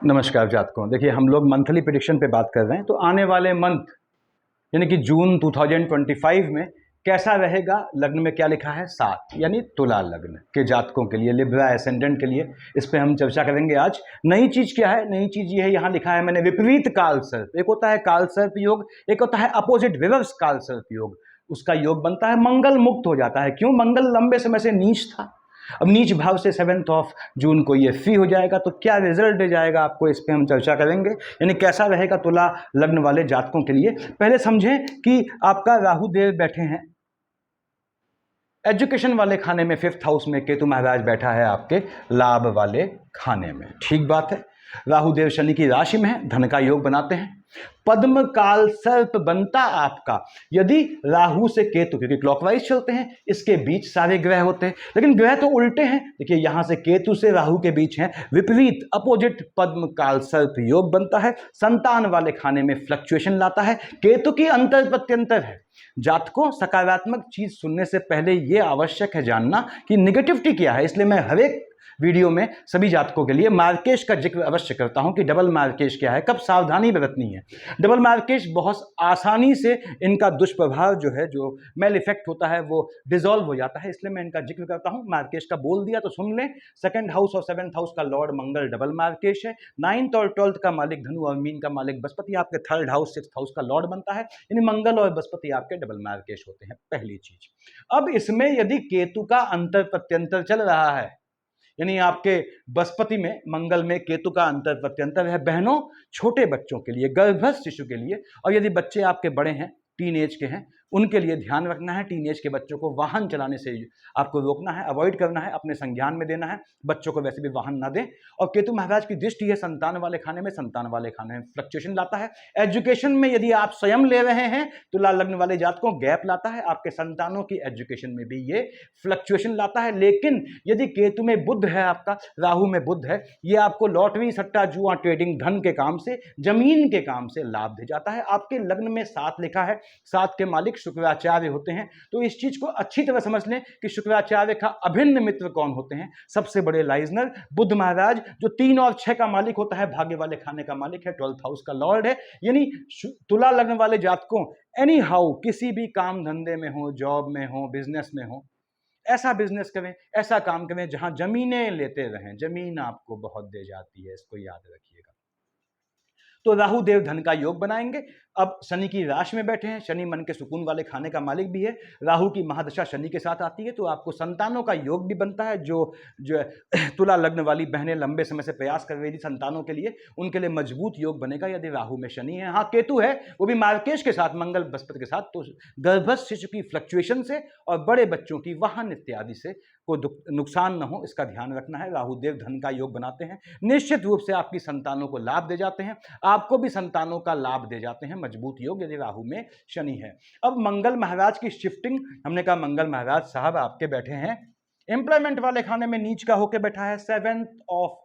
नमस्कार जातकों। देखिए, हम लोग मंथली प्रेडिक्शन पे बात कर रहे हैं। तो आने वाले मंथ यानी कि जून 2025 में कैसा रहेगा, लग्न में क्या लिखा है 7 यानी तुला लग्न के जातकों के लिए, लिब्रा एसेंडेंट के लिए, इस पे हम चर्चा करेंगे आज। नई चीज क्या है? नई चीज ये है, यहाँ लिखा है मैंने विपरीत काल सर्प। एक होता है काल सर्प योग, एक होता है अपोजिट रिवर्स काल सर्प योग। उसका योग बनता है मंगल मुक्त हो जाता है। क्यों? मंगल लंबे समय से नीच था, अब नीच भाव से 7 जून को ये फ्री हो जाएगा। तो क्या रिजल्ट दे जाएगा आपको, इस पे हम चर्चा करेंगे। यानी कैसा रहेगा तुला लग्न वाले जातकों के लिए। पहले समझें कि आपका राहु देव बैठे हैं एजुकेशन वाले खाने में, 5th हाउस में केतु महाराज बैठा है आपके लाभ वाले खाने में। ठीक बात है। राहु देव शनि की राशि में है, धन का योग बनाते हैं। पद्म काल सर्प बनता आपका यदि राहु से केतु, क्योंकि क्लॉकवाइज चलते हैं, इसके बीच सारे ग्रह होते हैं, लेकिन ग्रह तो उल्टे हैं। देखिए, यहां से केतु से राहु के बीच है विपरीत अपोजिट पद्म काल सर्प योग बनता है। संतान वाले खाने में फ्लक्चुएशन लाता है। केतु की अंतर प्रत्यंतर है। जातकों, सकारात्मक चीज सुनने से पहले यह आवश्यक है जानना कि निगेटिविटी क्या है। इसलिए मैं हर एक वीडियो में सभी जातकों के लिए मार्केश का जिक्र अवश्य करता हूं कि डबल मार्केश क्या है, कब सावधानी बरतनी है। डबल मार्केश बहुत आसानी से इनका दुष्प्रभाव जो है, जो मेल इफेक्ट होता है, वो डिसॉल्व हो जाता है। इसलिए मैं इनका जिक्र करता हूं। मार्केश का बोल दिया तो सुन लें। 2nd हाउस और 7th हाउस का लॉर्ड मंगल डबल मार्केश है। 9th और 12th का मालिक धनु और मीन का मालिक बृहस्पति आपके 3rd हाउस 6th हाउस का लॉर्ड बनता है। यानी मंगल और बृहस्पति आपके डबल मार्केश होते हैं, पहली चीज। अब इसमें यदि केतु का अंतर प्रत्यंतर चल रहा है, यानी आपके बृहस्पति में मंगल में केतु का अंतर प्रत्यंतर है, बहनों, छोटे बच्चों के लिए, गर्भस्थ शिशु के लिए, और यदि बच्चे आपके बड़े हैं, टीन एज के हैं, उनके लिए ध्यान रखना है। टीन एज के बच्चों को वाहन चलाने से आपको रोकना है, अवॉइड करना है, अपने संज्ञान में देना है। बच्चों को वैसे भी वाहन ना दें। और केतु महाराज की दृष्टि है संतान वाले खाने में, संतान वाले खाने में फ्लक्चुएशन लाता है। एजुकेशन में यदि आप स्वयं ले रहे हैं, तुला लग्न वाले जातकों, गैप लाता है। आपके संतानों की एजुकेशन में भी ये फ्लक्चुएशन लाता है। लेकिन यदि केतु में बुध है, आपका राहु में बुध है, ये आपको लॉटरी, सट्टा, जुआ, ट्रेडिंग, धन के काम से, जमीन के काम से लाभ दे जाता है। आपके लग्न में 7 लिखा है, 7 के मालिक शुक्राचार्य होते हैं। तो इस चीज को अच्छी तरह समझ लें कि शुक्राचार्य का अभिन्न मित्र कौन होते हैं। सबसे बड़े लाइजनर बुध महाराज, जो 3 और 6 का मालिक होता है, भाग्य वाले खाने का मालिक है, 12th हाउस का लॉर्ड है। यानी तुला लग्न वाले जातकों, एनी हाउ, किसी भी काम धंधे में हो, जॉब में हो, बिजनेस में हो, ऐसा बिजनेस करें, ऐसा काम करें जहां जमीनें लेते रहें। जमीन आपको बहुत दे जाती है, इसको याद रखिएगा। तो राहु देव धन का योग बनाएंगे। अब शनि की राशि में बैठे हैं। शनि मन के सुकून वाले खाने का मालिक भी है। राहु की महादशा शनि के साथ आती है, तो आपको संतानों का योग भी बनता है। जो तुला लग्न वाली बहनें लंबे समय से प्रयास कर रही थी संतानों के लिए, उनके लिए मजबूत योग बनेगा यदि राहु में शनि है। हाँ, केतु है, वो भी मार्केश के साथ, मंगल बृहस्पति के साथ। तो गर्भस्थ शिशु की फ्लक्चुएशन से और बड़े बच्चों की वाहन इत्यादि से को नुकसान न हो, इसका ध्यान रखना है। राहु देव धन का योग बनाते हैं। निश्चित रूप से आपकी संतानों को लाभ दे जाते हैं, आपको भी संतानों का लाभ दे जाते हैं। मजबूत योग यदि राहु में शनि है। अब मंगल महाराज की शिफ्टिंग, हमने कहा मंगल महाराज साहब आपके बैठे हैं एम्प्लॉयमेंट वाले खाने में, नीच का होकर बैठा है। 7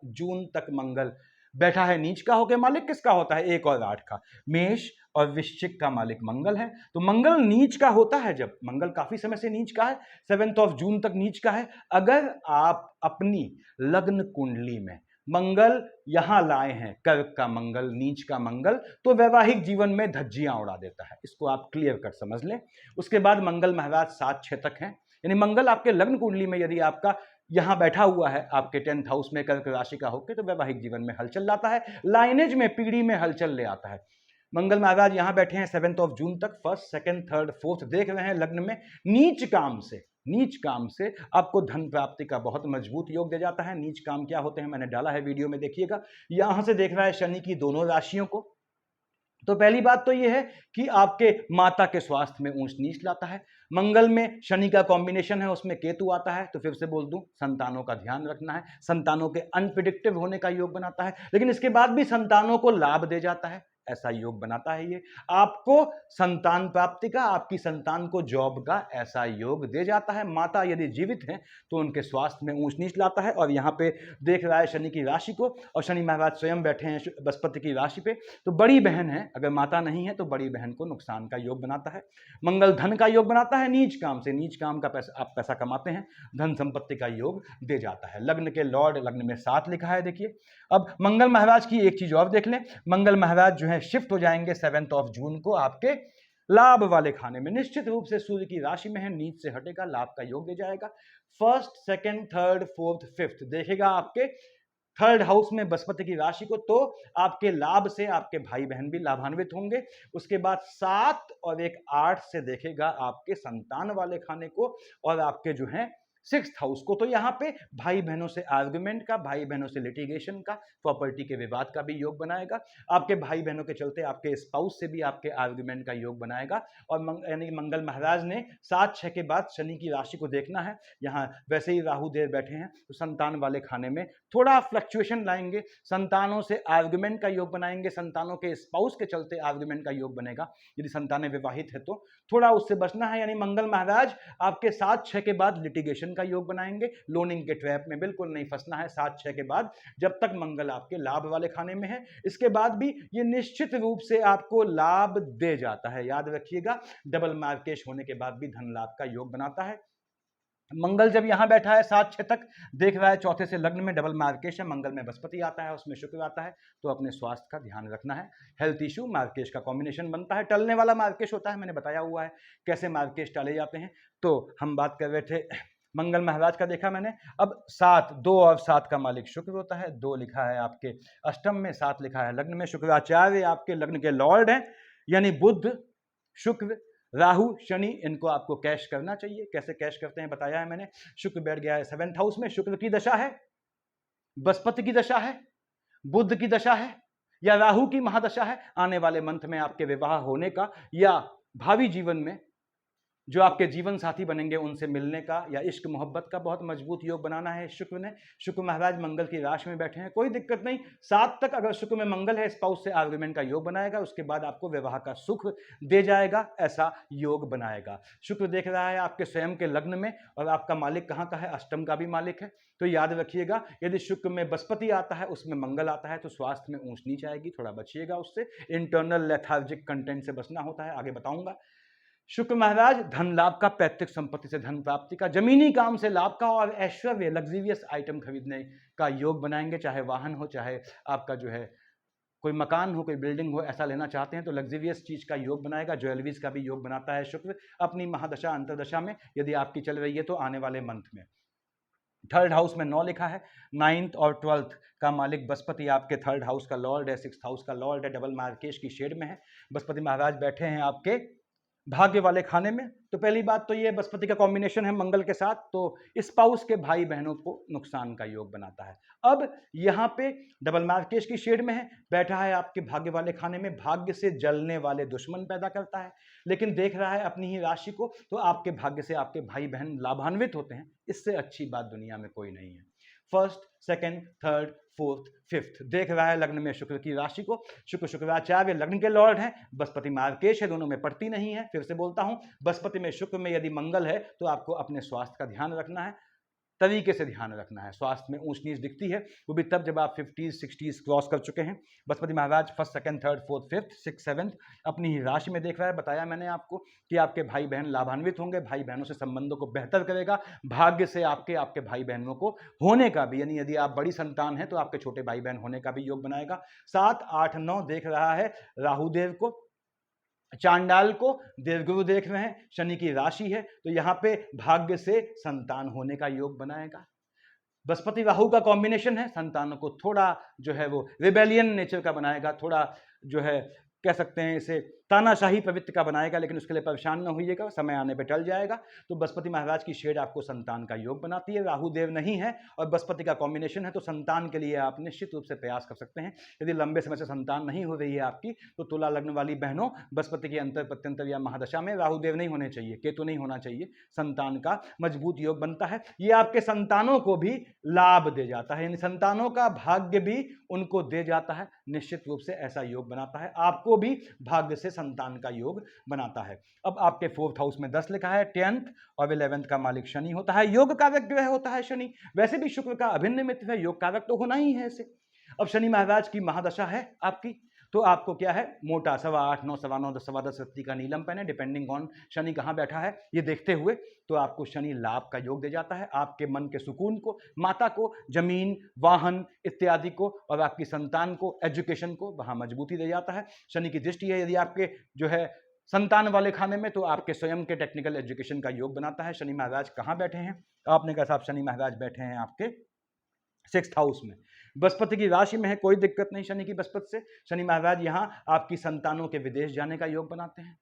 जून तक मंगल बैठा है नीच का होकर। मालिक किसका होता है? 1 और 8 का। मेष और वृश्चिक का मालिक मंगल है। तो मंगल नीच का होता है, जब मंगल काफी समय से नीच का है, 7 जून तक नीच का है। अगर आप अपनी लग्न कुंडली में मंगल यहां लाए हैं, कर्क का मंगल, नीच का मंगल, तो वैवाहिक जीवन में धज्जियां उड़ा देता है। इसको आप क्लियर कर समझ लें। उसके बाद मंगल महाराज 7-6 तक हैं। यानी मंगल आपके लग्न कुंडली में यदि आपका यहां बैठा हुआ है, आपके 10th हाउस में कर्क राशि का होकर, तो वैवाहिक जीवन में हलचल लाता है। लाइनेज में, पीढ़ी में हलचल ले आता है। मंगल महाराज यहां बैठे हैं 7 जून तक। 1st, 2nd, 3rd, 4th देख रहे हैं लग्न में। नीच काम से आपको धन प्राप्ति का बहुत मजबूत योग दे जाता है। नीच काम क्या होते हैं, मैंने डाला है वीडियो में, देखिएगा। यहां से देख रहा है शनि की दोनों राशियों को। तो पहली बात तो यह है कि आपके माता के स्वास्थ्य में ऊंच नीच लाता है। मंगल में शनि का कॉम्बिनेशन है, उसमें केतु आता है। तो फिर से बोल दूं, संतानों का ध्यान रखना है। संतानों के अनप्रिडिक्टिव होने का योग बनाता है, लेकिन इसके बाद भी संतानों को लाभ दे जाता है। ऐसा योग बनाता है ये। आपको संतान प्राप्ति का, आपकी संतान को जॉब का ऐसा योग दे जाता है। माता यदि जीवित हैं तो उनके स्वास्थ्य में ऊंच नीच लाता है। और यहाँ पे देख रहा है शनि की राशि को, और शनि महाराज स्वयं बैठे हैं बृहस्पति की राशि पे, तो बड़ी बहन है, अगर माता नहीं है तो बड़ी बहन को नुकसान का योग बनाता है। मंगल धन का योग बनाता है, नीच काम से, नीच काम का पैसा आप पैसा कमाते हैं, धन संपत्ति का योग दे जाता है। लग्न के लॉर्ड, लग्न में 7 लिखा है देखिए। अब मंगल महाराज की एक चीज और देख लें, मंगल महाराज जो है शिफ्ट हो जाएंगे 7 जून को आपके लाभ वाले खाने में। निश्चित रूप से सूर्य की राशि में है, नीच से हटेगा, लाभ का योग दे जाएगा। 1st, 2nd, 3rd, 4th, 5th देखेगा आपके 3rd हाउस में बृहस्पति की राशि को, तो आपके लाभ से आपके भाई बहन भी लाभान्वित होंगे। उसके बाद 7 और 8 से देखेगा आपके संतान वाले खाने को और आपके जो है 6th हाउस को। तो यहाँ पे भाई बहनों से आर्गुमेंट का, भाई बहनों से लिटिगेशन का, प्रॉपर्टी के विवाद का भी योग बनाएगा। आपके भाई बहनों के चलते आपके स्पाउस से भी आपके आर्गुमेंट का योग बनाएगा। और यानी मंगल महाराज ने 7-6 के बाद शनि की राशि को देखना है। यहाँ वैसे ही राहु देव बैठे हैं, तो संतान वाले खाने में थोड़ा फ्लक्चुएशन लाएंगे, संतानों से आर्गुमेंट का योग बनाएंगे, संतानों के स्पाउस के चलते आर्गुमेंट का योग बनेगा। यदि संतानें विवाहित है तो थोड़ा उससे बचना है। यानी मंगल महाराज आपके 7-6 के बाद लिटिगेशन का योग बनाएंगे, लोनिंग के ट्रैप में बिल्कुल नहीं फंसना है 7-6 के बाद, जब तक मंगल आपके लाभ वाले खाने में है। इसके बाद भी ये निश्चित रूप से आपको लाभ दे जाता है, याद रखिएगा। डबल मार्केश होने के बाद भी धन लाभ का योग बनाता है। मंगल जब यहां बैठा है 7-6 तक, देख रहा है 4थे से लग्न में, डबल मार्केश है, मंगल में बृहस्पति आता है, उसमें शुक्र आता है, तो अपने स्वास्थ्य का ध्यान रखना है। हेल्थ इश्यू मार्केश का कॉम्बिनेशन बनता है, टलने वाला मार्केश होता है, मैंने बताया हुआ है कैसे मार्केश टाले जाते हैं। तो हम बात कर रहे थे मंगल महाराज का, देखा मैंने। अब 7, 2 और 7 का मालिक शुक्र होता है। 2 लिखा है आपके अष्टम में, 7 लिखा है लग्न में। शुक्राचार्य आपके लग्न के लॉर्ड हैं, यानी बुध, शुक्र, राहु, शनि, इनको आपको कैश करना चाहिए। कैसे कैश करते हैं बताया है मैंने। शुक्र बैठ गया है 7th हाउस में, शुक्र की दशा है, बृहस्पति की दशा है, बुध की दशा है, या राहु की महादशा है। आने वाले मंथ में आपके विवाह होने का, या भावी जीवन में जो आपके जीवन साथी बनेंगे उनसे मिलने का, या इश्क मोहब्बत का बहुत मजबूत योग बनाना है शुक्र ने। शुक्र महाराज मंगल की राशि में बैठे हैं, कोई दिक्कत नहीं। 7 तक अगर शुक्र में मंगल है, स्पाउस से आर्गुमेंट का योग बनाएगा, उसके बाद आपको विवाह का सुख दे जाएगा, ऐसा योग बनाएगा। शुक्र देख रहा है आपके स्वयं के लग्न में, और आपका मालिक कहाँ का है, अष्टम का भी मालिक है। तो याद रखिएगा, यदि शुक्र में बृहस्पति आता है, उसमें मंगल आता है, तो स्वास्थ्य में ऊंच नीच आएगी, थोड़ा बचिएगा उससे। इंटरनल लेथार्जिक कंटेंट से बचना होता है, आगे बताऊंगा। शुक्र महाराज धन लाभ का, पैतृक संपत्ति से धन प्राप्ति का, जमीनी काम से लाभ का, और ऐश्वर्य लग्जरियस आइटम खरीदने का योग बनाएंगे। चाहे वाहन हो, चाहे आपका जो है कोई मकान हो, कोई बिल्डिंग हो, ऐसा लेना चाहते हैं तो लग्जरियस चीज का योग बनाएगा। ज्वेलरीज का भी योग बनाता है शुक्र अपनी महादशा अंतरदशा में, यदि आपकी चल रही है तो आने वाले मंथ में। 3rd हाउस में 9 लिखा है, 9th और 12th का मालिक बृहस्पति आपके 3rd हाउस का लॉर्ड है, 6th हाउस का लॉर्ड है, डबल मार्केश की शेड में है। बृहस्पति महाराज बैठे हैं आपके भाग्य वाले खाने में। तो पहली बात तो ये बृहस्पति का कॉम्बिनेशन है मंगल के साथ, तो स्पाउस के भाई बहनों को नुकसान का योग बनाता है। अब यहाँ पे डबल मार्केश की शेड में है, बैठा है आपके भाग्य वाले खाने में, भाग्य से जलने वाले दुश्मन पैदा करता है, लेकिन देख रहा है अपनी ही राशि को, तो आपके भाग्य से आपके भाई बहन लाभान्वित होते हैं। इससे अच्छी बात दुनिया में कोई नहीं है। 1st, 2nd, 3rd, 4th, 5th देख रहा है लग्न में शुक्र की राशि को। शुक्र शुक्राचार्य लग्न के लॉर्ड हैं, बृहस्पति मार्केश है, दोनों में पड़ती नहीं है। फिर से बोलता हूं, बृहस्पति में शुक्र में यदि मंगल है तो आपको अपने स्वास्थ्य का ध्यान रखना है, तरीके से ध्यान रखना है। स्वास्थ्य में ऊंच नीच दिखती है, वो भी तब जब आप 50s 60s क्रॉस कर चुके हैं। बृहस्पति महाराज 1st, 2nd, 3rd, 4th, 5th, 6th, 7th अपनी ही राशि में देख रहा है। बताया मैंने आपको कि आपके भाई बहन लाभान्वित होंगे, भाई बहनों से संबंधों को बेहतर करेगा, भाग्य से आपके भाई बहनों को होने का भी, यानी यदि आप बड़ी संतान है तो आपके छोटे भाई बहन होने का भी योग बनाएगा। 7, 8, 9 देख रहा है राहुदेव को, चांडाल को देवगुरु देख रहे हैं, शनि की राशि है, तो यहाँ पे भाग्य से संतान होने का योग बनाएगा। बृहस्पति राहु का कॉम्बिनेशन है, संतानों को थोड़ा जो है वो रिबेलियन नेचर का बनाएगा, थोड़ा जो है कह सकते हैं इसे तानाशाही प्रवृत्ति का बनाएगा, लेकिन उसके लिए परेशान न होइएगा, समय आने पर टल जाएगा। तो बृहस्पति महाराज की शेड आपको संतान का योग बनाती है। राहु देव नहीं है और बृहस्पति का कॉम्बिनेशन है, तो संतान के लिए आप निश्चित रूप से प्रयास कर सकते हैं। यदि लंबे समय से संतान नहीं हो रही है आपकी, तो तुला लग्न वाली बहनों, बृहस्पति की अंतर प्रत्यंतर या महादशा में राहु देव नहीं होने चाहिए, केतु नहीं होना चाहिए, संतान का मजबूत योग बनता है। ये आपके संतानों को भी लाभ दे जाता है, यानी संतानों का भाग्य भी उनको दे जाता है। निश्चित रूप से ऐसा योग बनाता है, आपको भी भाग्य से संतान का योग बनाता है। अब आपके 4th हाउस में 10 लिखा है, 10th और 11th का मालिक शनि होता है, योग कारक ग्रह होता है शनि। वैसे भी शुक्र का अभिन्न मित्र है, योग कारक तो होना ही है इसे। अब शनि महाराज की महादशा है आपकी, तो आपको क्या है, मोटा 8.25, 9, 9.25, 10, 10 रत्ती का नीलम पेन है, डिपेंडिंग ऑन शनि कहाँ बैठा है ये देखते हुए, तो आपको शनि लाभ का योग दे जाता है। आपके मन के सुकून को, माता को, जमीन, वाहन इत्यादि को, और आपकी संतान को, एजुकेशन को वहाँ मजबूती दे जाता है। शनि की दृष्टि है यदि आपके जो है संतान वाले खाने में, तो आपके स्वयं के टेक्निकल एजुकेशन का योग बनाता है। शनि महाराज कहाँ बैठे हैं, आपने कहा साहब शनि महाराज बैठे हैं आपके 6th हाउस में, बृहस्पति की राशि में है, कोई दिक्कत नहीं शनि की बृहस्पति से। शनि महाराज यहां आपकी संतानों के विदेश जाने का योग बनाते हैं,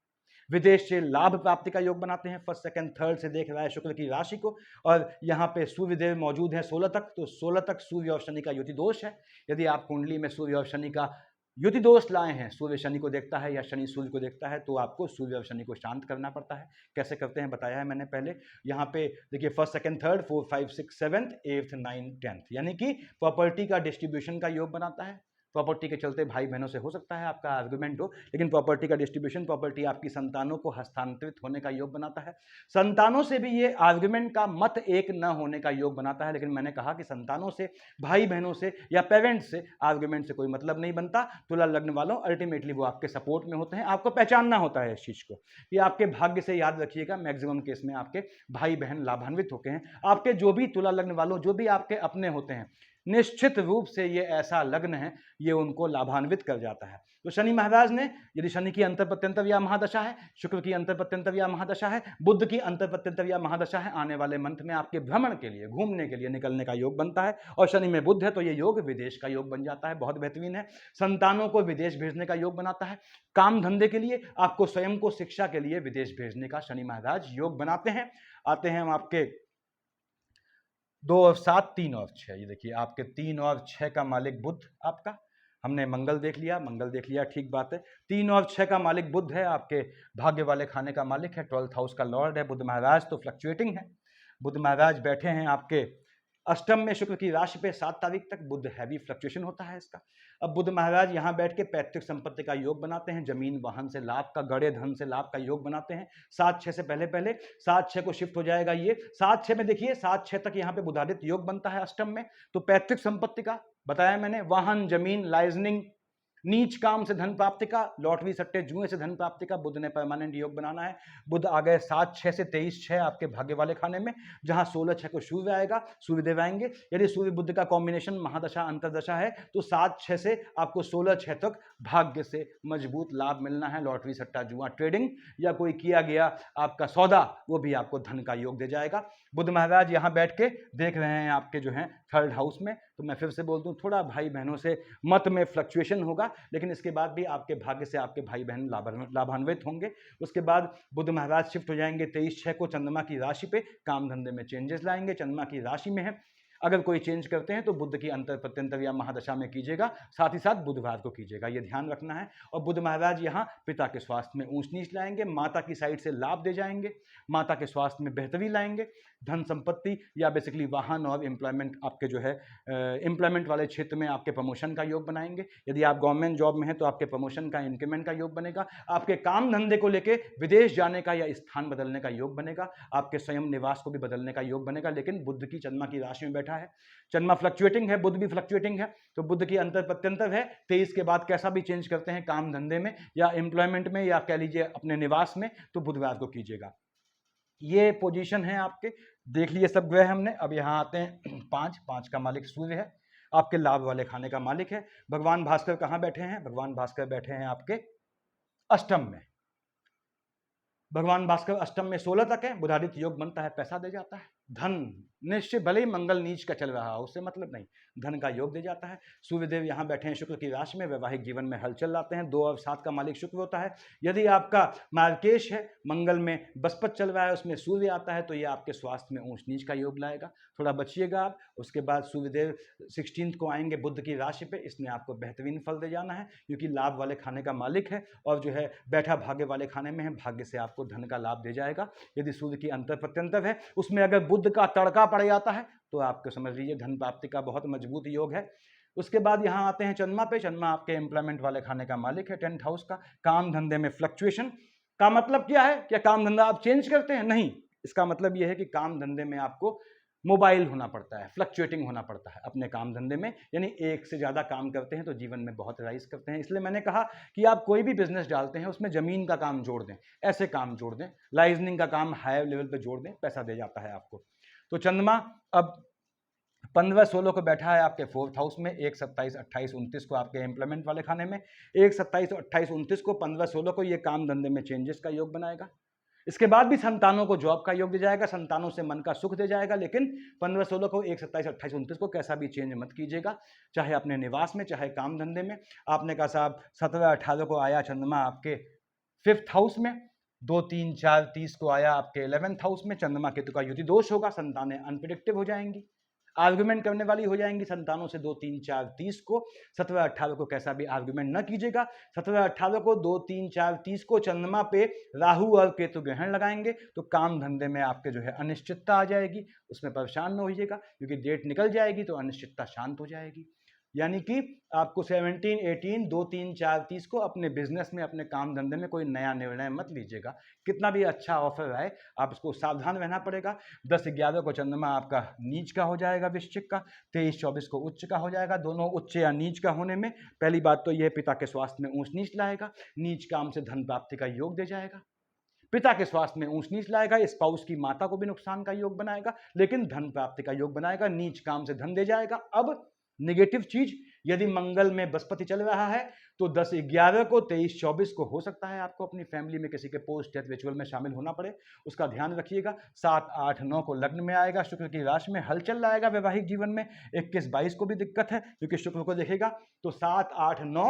विदेश से लाभ प्राप्ति का योग बनाते हैं। 1st, 2nd, 3rd से देख रहा है शुक्र की राशि को, और यहाँ पे सूर्यदेव मौजूद है 16 तक, तो 16 तक सूर्य और शनि का युति दोष है। यदि आप कुंडली में सूर्य और शनि का युति दोष लाए हैं, सूर्य शनि को देखता है या शनि सूर्य को देखता है, तो आपको सूर्य और शनि को शांत करना पड़ता है। कैसे करते हैं बताया है मैंने पहले। यहाँ पे देखिए 1st, 2nd, 3rd, 4, 5, 6, 7th, 8th, 9th, 10th, यानी कि प्रॉपर्टी का डिस्ट्रीब्यूशन का योग बनाता है। प्रॉपर्टी के चलते भाई बहनों से हो सकता है आपका आर्गुमेंट हो, लेकिन प्रॉपर्टी का डिस्ट्रीब्यूशन, प्रॉपर्टी आपकी संतानों को हस्तांतरित होने का योग बनाता है। संतानों से भी ये आर्गुमेंट का मत एक न होने का योग बनाता है, लेकिन मैंने कहा कि संतानों से, भाई बहनों से या पेरेंट्स से आर्गुमेंट से कोई मतलब नहीं बनता। तुला लग्न वालों, अल्टीमेटली वो आपके सपोर्ट में होते हैं, आपको पहचानना होता है इस चीज को। ये आपके भाग्य से याद रखिएगा, मैक्सिमम केस में आपके भाई बहन लाभान्वित होते हैं। आपके जो भी तुला लग्न वालों, जो भी आपके अपने होते हैं, निश्चित रूप से ये ऐसा लग्न है, ये उनको लाभान्वित कर जाता है। तो शनि महाराज ने, यदि शनि की अंतर प्रत्यंतर या महादशा है, शुक्र की अंतर प्रत्यंतर या महादशा है, बुध की अंतर प्रत्यंतर या महादशा है, आने वाले मंथ में आपके भ्रमण के लिए, घूमने के लिए निकलने का योग बनता है। और शनि में बुध है, तो ये योग विदेश का योग बन जाता है, बहुत बेहतरीन है। संतानों को विदेश भेजने का योग बनाता है। काम धंधे के लिए, आपको स्वयं को शिक्षा के लिए विदेश भेजने का शनि महाराज योग बनाते हैं। आते हैं हम आपके 2 और 7, 3 और 6। ये देखिए आपके 3 और 6 का मालिक बुध आपका, हमने मंगल देख लिया, ठीक बात है। 3 और 6 का मालिक बुध है, आपके भाग्य वाले खाने का मालिक है, 12th हाउस का लॉर्ड है बुध महाराज, तो फ्लक्चुएटिंग है। बुध महाराज बैठे हैं आपके अष्टम में शुक्र की राशि पे 7 तारीख तक, बुध हैवी फ्लक्चुएशन होता है इसका। अब बुध महाराज यहाँ बैठ के पैतृक संपत्ति का योग बनाते हैं, जमीन वाहन से लाभ का, गड़े धन से लाभ का योग बनाते हैं। 7-6 से पहले 7-6 को शिफ्ट हो जाएगा ये। 7-6 में देखिए 7-6 तक यहाँ पे बुधादित्य योग बनता है अष्टम में, तो पैतृक संपत्ति का बताया मैंने, वाहन, जमीन, लाइजनिंग, नीच काम से धन प्राप्ति का, लॉटरी सट्टे जुए से धन प्राप्ति का बुध ने परमानेंट योग बनाना है। बुध आ गए 7-6 से 23-6 आपके भाग्य वाले खाने में, जहां 16-6 को सूर्य आएगा, सूर्यदेव आएंगे। यदि सूर्य बुध का कॉम्बिनेशन महादशा अंतरदशा है, तो 7-6 से आपको 16-6 तक भाग्य से मजबूत लाभ मिलना है। लॉटरी सट्टा जुआ, ट्रेडिंग या कोई किया गया आपका सौदा, वो भी आपको धन का योग दे जाएगा। बुध महाराज यहाँ बैठ के देख रहे हैं आपके जो है 3rd हाउस में, तो मैं फिर से बोल दूं, थोड़ा भाई बहनों से मत में फ्लक्चुएशन होगा, लेकिन इसके बाद भी आपके भाग्य से आपके भाई बहन लाभान्वित होंगे। उसके बाद बुध महाराज शिफ्ट हो जाएंगे 23-6 को चंद्रमा की राशि पे, काम धंधे में चेंजेस लाएंगे। चंद्रमा की राशि में है, अगर कोई चेंज करते हैं तो बुध की अंतर प्रत्यंतर या महादशा में कीजिएगा, साथ ही साथ बुधवार को कीजिएगा, ये ध्यान रखना है। और बुध महाराज यहाँ पिता के स्वास्थ्य में ऊंच नीच लाएंगे, माता की साइड से लाभ दे जाएंगे, माता के स्वास्थ्य में बेहतरी लाएंगे, धन संपत्ति या बेसिकली वाहन और एम्प्लॉयमेंट, आपके जो है एम्प्लॉयमेंट वाले क्षेत्र में आपके प्रमोशन का योग बनाएंगे। यदि आप गवर्नमेंट जॉब में हैं तो आपके प्रमोशन का, इंक्रीमेंट का योग बनेगा। आपके काम धंधे को लेके विदेश जाने का या स्थान बदलने का योग बनेगा, आपके स्वयं निवास को भी बदलने का योग बनेगा। लेकिन बुध की चंद्रमा की राशि में बैठा है, चंद्रमा फ्लक्चुएटिंग है, बुध भी फ्लक्चुएटिंग है, तो बुध की अंतर प्रत्यंतर है। 23 के बाद कैसा भी चेंज करते हैं काम धंधे में या एम्प्लॉयमेंट में या कह लीजिए अपने निवास में, तो बुधवार को कीजिएगा। ये पोजीशन है आपके, देख लिए सब ग्रह हमने। अब यहाँ आते हैं 5 का मालिक सूर्य है, आपके लाभ वाले खाने का मालिक है। भगवान भास्कर कहाँ बैठे हैं? भगवान भास्कर बैठे हैं आपके अष्टम में। भगवान भास्कर अष्टम में 16 तक है, बुधादित्य योग बनता है, पैसा दे जाता है। धन निश्चय, भले ही मंगल नीच का चल रहा हो उससे मतलब नहीं, धन का योग दे जाता है। सूर्यदेव यहाँ बैठे हैं शुक्र की राशि में, वैवाहिक जीवन में हलचल लाते हैं। 2 और 7 का मालिक शुक्र होता है। यदि आपका मार्केश है, मंगल में बृहस्पति चल रहा है, उसमें सूर्य आता है, तो ये आपके स्वास्थ्य में ऊंच नीच का योग लाएगा, थोड़ा बचिएगा आप। उसके बाद सूर्यदेव 16 को आएंगे बुध की राशि पे, इसमें आपको बेहतरीन फल दे जाना है, क्योंकि लाभ वाले खाने का मालिक है और जो है बैठा भाग्य वाले खाने में है, भाग्य से आपको धन का लाभ दे जाएगा। यदि सूर्य की अंतर प्रत्यंतर है, उसमें अगर बुध का तड़का पड़ जाता है तो आपको समझ लीजिए धन प्राप्ति का बहुत मजबूत योग है। उसके बाद यहाँ आते हैं चंद्रमा पे। चंद्रमा आपके एम्प्लॉयमेंट वाले खाने का मालिक है, 10th हाउस का। काम धंधे में फ्लक्चुएशन का मतलब क्या है? क्या काम धंधा आप चेंज करते हैं? नहीं, इसका मतलब यह है कि काम धंधे में आपको मोबाइल होना पड़ता है, फ्लक्चुएटिंग होना पड़ता है अपने काम धंधे में, यानी एक से ज़्यादा काम करते हैं तो जीवन में बहुत राइज करते हैं। इसलिए मैंने कहा कि आप कोई भी बिजनेस डालते हैं उसमें ज़मीन का काम जोड़ दें, ऐसे काम जोड़ दें, लाइजनिंग का काम हायर लेवल पे जोड़ दें, पैसा दे जाता है आपको। तो चंद्रमा अब 15-16 को बैठा है आपके 4th हाउस में, 1, 27, 28, 29 को आपके एम्प्लॉयमेंट वाले खाने में, 1, 27, 28, 29 को, 15-16 को ये काम धंधे में चेंजेस का योग बनाएगा। इसके बाद भी संतानों को जॉब का योग दे जाएगा, संतानों से मन का सुख दे जाएगा, लेकिन 15-16 को, 1, 27, 28, 29 को कैसा भी चेंज मत कीजिएगा, चाहे अपने निवास में चाहे काम धंधे में। आपने कहा साहब 17-18 को आया चंद्रमा आपके 5th हाउस में, 2, 3, 4, 30 को आया आपके 11th हाउस में। चंद्रमा केतु का युति दोष होगा, संतानें अनप्रिडिक्टिव हो जाएंगी, आर्गुमेंट करने वाली हो जाएंगी संतानों से। 2, 3, 4, 30 को, 17-18 को कैसा भी आर्गुमेंट न कीजिएगा। 17-18 को, 2, 3, 4, 30 को चंद्रमा पे राहु और केतु ग्रहण लगाएंगे, तो काम धंधे में आपके जो है अनिश्चितता आ जाएगी, उसमें परेशान न होइएगा, क्योंकि डेट निकल जाएगी तो अनिश्चितता शांत हो जाएगी। यानी कि आपको 17, 18, 2, 3, 4, 30 को अपने बिजनेस में, अपने काम धंधे में कोई नया निर्णय मत लीजिएगा। कितना भी अच्छा ऑफर आए आप उसको सावधान रहना पड़ेगा। 10-11 को चंद्रमा आपका नीच का हो जाएगा वृश्चिक का, 23-24 को उच्च का हो जाएगा। दोनों उच्च या नीच का होने में पहली बात तो यह पिता के स्वास्थ्य में ऊंच नीच लाएगा, नीच काम से धन प्राप्ति का योग दे जाएगा, पिता के स्वास्थ्य में ऊंच नीच लाएगा, स्पाउस की माता को भी नुकसान का योग बनाएगा, लेकिन धन प्राप्ति का योग बनाएगा, नीच काम से धन दे जाएगा। अब नेगेटिव चीज, यदि मंगल में बृहस्पति चल रहा है तो 10-11 को, 23-24 को हो सकता है आपको अपनी फैमिली में किसी के पोस्ट डेथ रिचुअल में शामिल होना पड़े, उसका ध्यान रखिएगा। 7, 8, 9 को लग्न में आएगा, शुक्र की राशि में हलचल लाएगा वैवाहिक जीवन में। 21, 22 को भी दिक्कत है क्योंकि शुक्र को देखेगा, तो 7, 8, 9,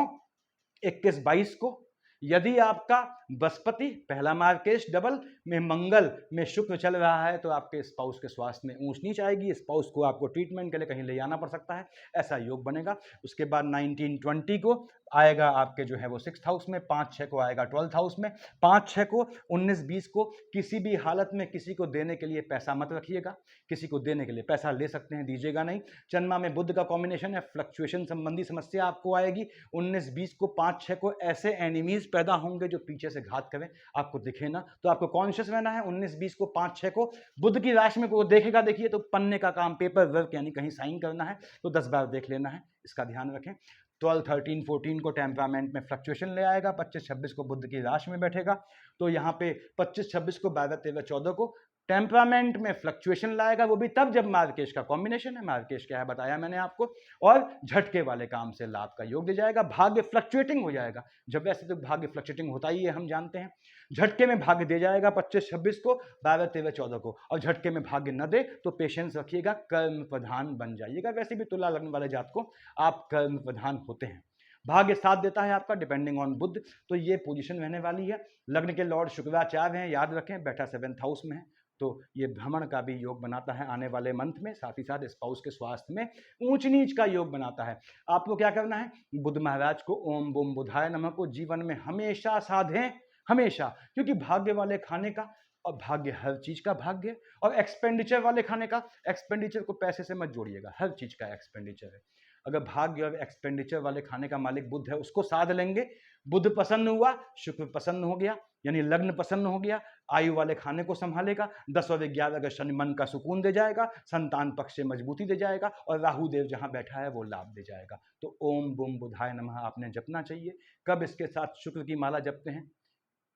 21, 22 को यदि आपका बृहस्पति पहला मार्केश डबल में, मंगल में शुक्र चल रहा है, तो आपके स्पाउस के स्वास्थ्य में ऊंच नीच आएगी, स्पाउस को आपको ट्रीटमेंट के लिए कहीं ले जाना पड़ सकता है, ऐसा योग बनेगा। उसके बाद 19-20 को आएगा आपके जो है वो 6th हाउस में, 5-6 को आएगा 12th हाउस में, 5-6 को, 19-20 को किसी भी हालत में किसी को देने के लिए पैसा मत रखिएगा, किसी को देने के लिए पैसा ले सकते हैं, दीजिएगा नहीं। चंद्रमा में बुध का कॉम्बिनेशन है, फ्लक्चुएशन संबंधी समस्या आपको आएगी। 19-20 को, 5-6 को ऐसे एनिमीज पैदा होंगे जो पीछे से घात करें, आपको दिखे ना, तो आपको कॉन्शियस रहना है। 19-20 को, 5-6 को बुध की राशि में कोई देखेगा, देखिए तो पन्ने का काम, पेपर वर्क यानी कहीं साइन करना है तो 10 बार देख लेना है, इसका ध्यान रखें। 12, 13, 14 को टेम्परामेंट में फ्लक्चुएशन ले आएगा। 25-26 को बुध की राशि में बैठेगा, तो यहाँ पे 25-26 को, 12, 13, 14 को टेम्परामेंट में फ्लक्चुएशन लाएगा, वो भी तब जब मार्केश का कॉम्बिनेशन है। मार्केश क्या है बताया मैंने आपको, और झटके वाले काम से लाभ का योग दे जाएगा, भाग्य फ्लक्चुएटिंग हो जाएगा। जब वैसे तो भाग्य फ्लक्चुएटिंग होता ही है, हम जानते हैं, झटके में भाग्य दे जाएगा 25-26 को, 12, 13, 14 को, और झटके में भाग्य न दे तो पेशेंस रखिएगा, कर्म प्रधान बन जाइएगा। वैसे भी तुला लग्न वाले जात को आप कर्म प्रधान होते हैं, भाग्य साथ देता है आपका डिपेंडिंग ऑन बुध, तो ये पोजीशन रहने वाली है। लग्न के लॉर्ड शुक्राचार्य हैं, याद रखें, बैठा 7th हाउस में है, तो ये भ्रमण का भी योग बनाता है आने वाले मंथ में, साथ ही साथ स्पाउस के स्वास्थ्य में ऊंच नीच का योग बनाता है। आपको क्या करना है, बुध महाराज को ओम बुम बुधाय नमः को जीवन में हमेशा साधें, हमेशा, क्योंकि भाग्य वाले खाने का, और भाग्य हर चीज का भाग्य, और एक्सपेंडिचर वाले खाने का, एक्सपेंडिचर को पैसे से मत जोड़िएगा, हर चीज का एक्सपेंडिचर है। अगर भाग्य और एक्सपेंडिचर वाले खाने का मालिक बुध है, उसको साध लेंगे, बुध प्रसन्न हुआ, शुक्र प्रसन्न हो गया, यानी लग्न प्रसन्न हो गया, आयु वाले खाने को संभालेगा, 10 और 11 का शनि मन का सुकून दे जाएगा, संतान पक्ष से मजबूती दे जाएगा, और राहु देव जहां बैठा है वो लाभ दे जाएगा। तो ओम बुम बुधाय नमः आपने जपना चाहिए। कब इसके साथ शुक्र की माला जपते हैं,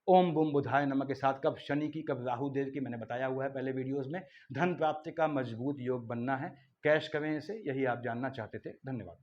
ओम बुम बुधाय नमः के साथ, कब शनि की, कब राहु देव की, मैंने बताया हुआ है पहले वीडियोस में। धन प्राप्ति का मजबूत योग बनना है, कैश करें इसे, यही आप जानना चाहते थे। धन्यवाद।